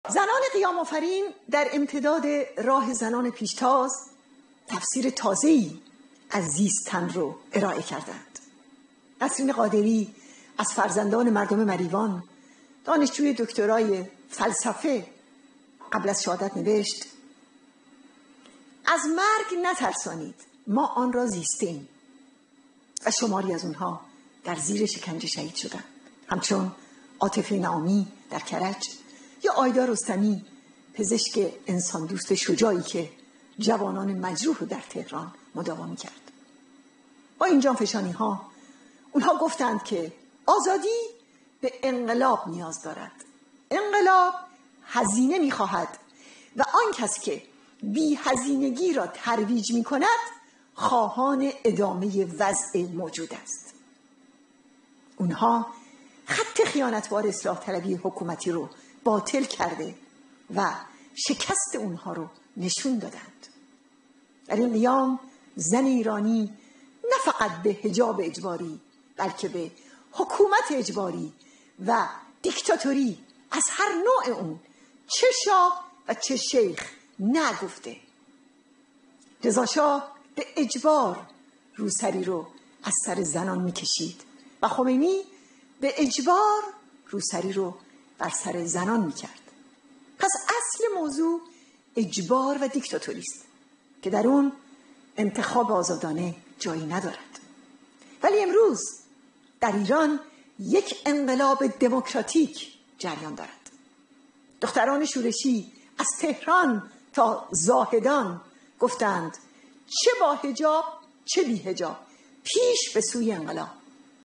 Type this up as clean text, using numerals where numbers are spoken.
زنان قیام آفرین در امتداد راه زنان پیشتاز تفسیر تازه‌ای از زیستن رو ارائه کردند. نسرین قادری از فرزندان مردم مریوان، دانشجوی دکترای فلسفه، قبل از شهادت نوشت: از مرگ نترسانید، ما آن را زیستیم. و شماری از اونها در زیر شکنجه شهید شدند، همچون عاطفه نعامی در کرج یا آیدا رستمی، پزشک انسان دوست شجاعی که جوانان مجروح رو در تهران مداوا می‌کرد. با این جانفشانی ها اونها گفتند که آزادی به انقلاب نیاز دارد. انقلاب هزینه می‌خواهد و آن کس که بی هزینگی را ترویج می‌کند خواهان ادامه وضع موجود است. اونها خط خیانتبار اصلاح طلبی حکومتی رو باطل کرده و شکست اونها رو نشون دادند. در این قیام زن ایرانی نه فقط به حجاب اجباری بلکه به حکومت اجباری و دیکتاتوری از هر نوع اون، چه شاه و چه شیخ، نگفته. رضا شاه به اجبار روسری رو از سر زنان میکشید و خمینی به اجبار روسری رو بر سر زنان میکرد. پس اصل موضوع اجبار و دیکتاتوری است که در اون انتخاب آزادانه جایی ندارد. ولی امروز در ایران یک انقلاب دموکراتیک جریان دارد. دختران شورشی از تهران تا زاهدان گفتند چه با حجاب چه بی حجاب، پیش به سوی انقلاب.